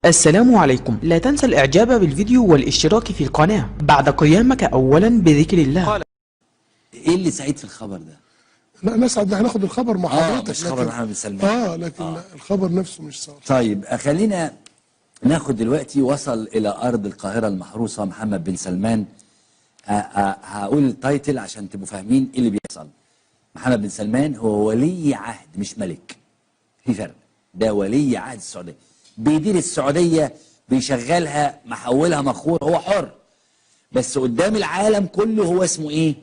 السلام عليكم. لا تنسى الاعجاب بالفيديو والاشتراك في القناة بعد قيامك اولا بذكر الله. ايه اللي سعيد في الخبر ده؟ لا نسعد ان هناخد الخبر مع حضرتك. مش خبر محمد بن سلمان. لكن الخبر نفسه مش صار. طيب خلينا ناخد دلوقتي. وصل الى ارض القاهرة المحروسة محمد بن سلمان. هقول التايتل عشان تبقوا فاهمين ايه اللي بيحصل. محمد بن سلمان هو ولي عهد مش ملك، في فرق. ده ولي عهد السعودية، بيدير السعودية، بيشغلها، محولها مخور، هو حر، بس قدام العالم كله هو اسمه ايه؟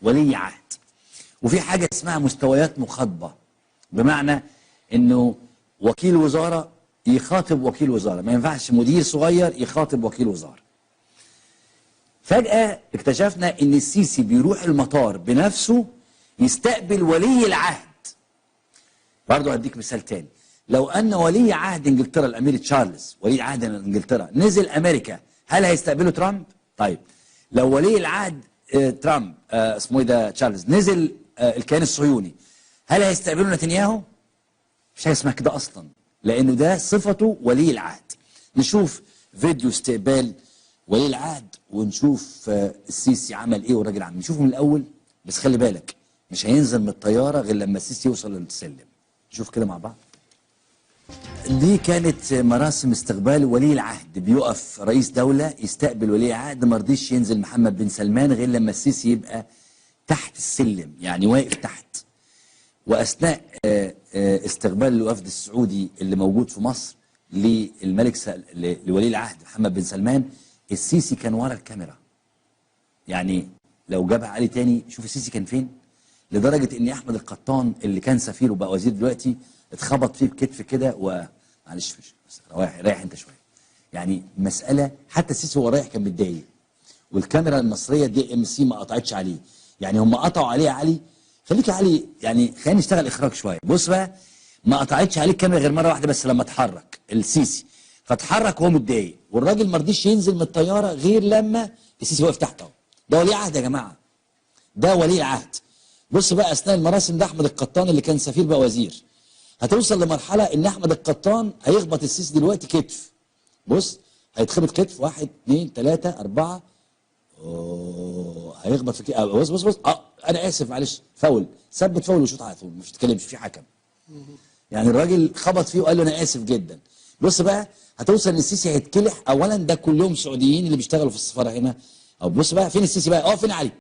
ولي عهد. وفي حاجة اسمها مستويات مخاطبة، بمعنى انه وكيل وزارة يخاطب وكيل وزارة، ما ينفعش مدير صغير يخاطب وكيل وزارة. فجأة اكتشفنا ان السيسي بيروح المطار بنفسه يستقبل ولي العهد. برضه هديك مثال تاني. لو ان ولي عهد انجلترا الامير تشارلز، ولي عهد انجلترا، نزل امريكا، هل هيستقبله ترامب؟ طيب لو ولي العهد ترامب اسمه ايه ده تشارلز، نزل الكيان الصهيوني، هل هيستقبله نتنياهو؟ مش حاجه اسمها كده اصلا، لانه ده صفته ولي العهد. نشوف فيديو استقبال ولي العهد ونشوف السيسي عمل ايه والراجل عمل. نشوفه من الاول، بس خلي بالك مش هينزل من الطياره غير لما السيسي يوصل للسلم. نشوف كده مع بعض. دي كانت مراسم استقبال ولي العهد. بيقف رئيس دولة يستقبل ولي عهد، ما رضيش ينزل محمد بن سلمان غير لما السيسي يبقى تحت السلم، يعني واقف تحت. وأثناء استقبال الوفد السعودي اللي موجود في مصر للملك لولي العهد محمد بن سلمان، السيسي كان ورا الكاميرا. يعني لو جابها علي تاني، شوف السيسي كان فين، لدرجة ان احمد القطان اللي كان سفير وبقى وزير دلوقتي اتخبط فيه بكتف كده، ومعلش رايح انت شويه. يعني مساله، حتى السيسي وهو رايح كان متضايق، والكاميرا المصريه دي ام سي ما قطعتش عليه. يعني هم قطعوا عليه يا علي، خليك يا علي، يعني خلينا نشتغل اخراج شويه. بص بقى، ما قطعتش عليه الكاميرا غير مره واحده بس، لما اتحرك السيسي، فاتحرك وهو متضايق، والراجل ما رضيش ينزل من الطياره غير لما السيسي واقف تحت. اهو ده ولي عهد يا جماعه، ده ولي عهد. بص بقى، اثناء المراسم ده احمد القطان اللي كان سفير بقى وزير. هتوصل لمرحله ان احمد القطان هيخبط السيسي دلوقتي كتف. بص هيتخبط كتف، 1 2 3 4. هيخبط في كتف. بص انا اسف معلش، فاول، ثبت فاول وشوط على طول، مش تتكلمش في حكم. يعني الراجل خبط فيه وقال له انا اسف جدا. بص بقى، هتوصل ان السيسي هيتكلح. اولا ده كلهم سعوديين اللي بيشتغلوا في السفاره هنا. او بص بقى، فين السيسي بقى؟ فين علي؟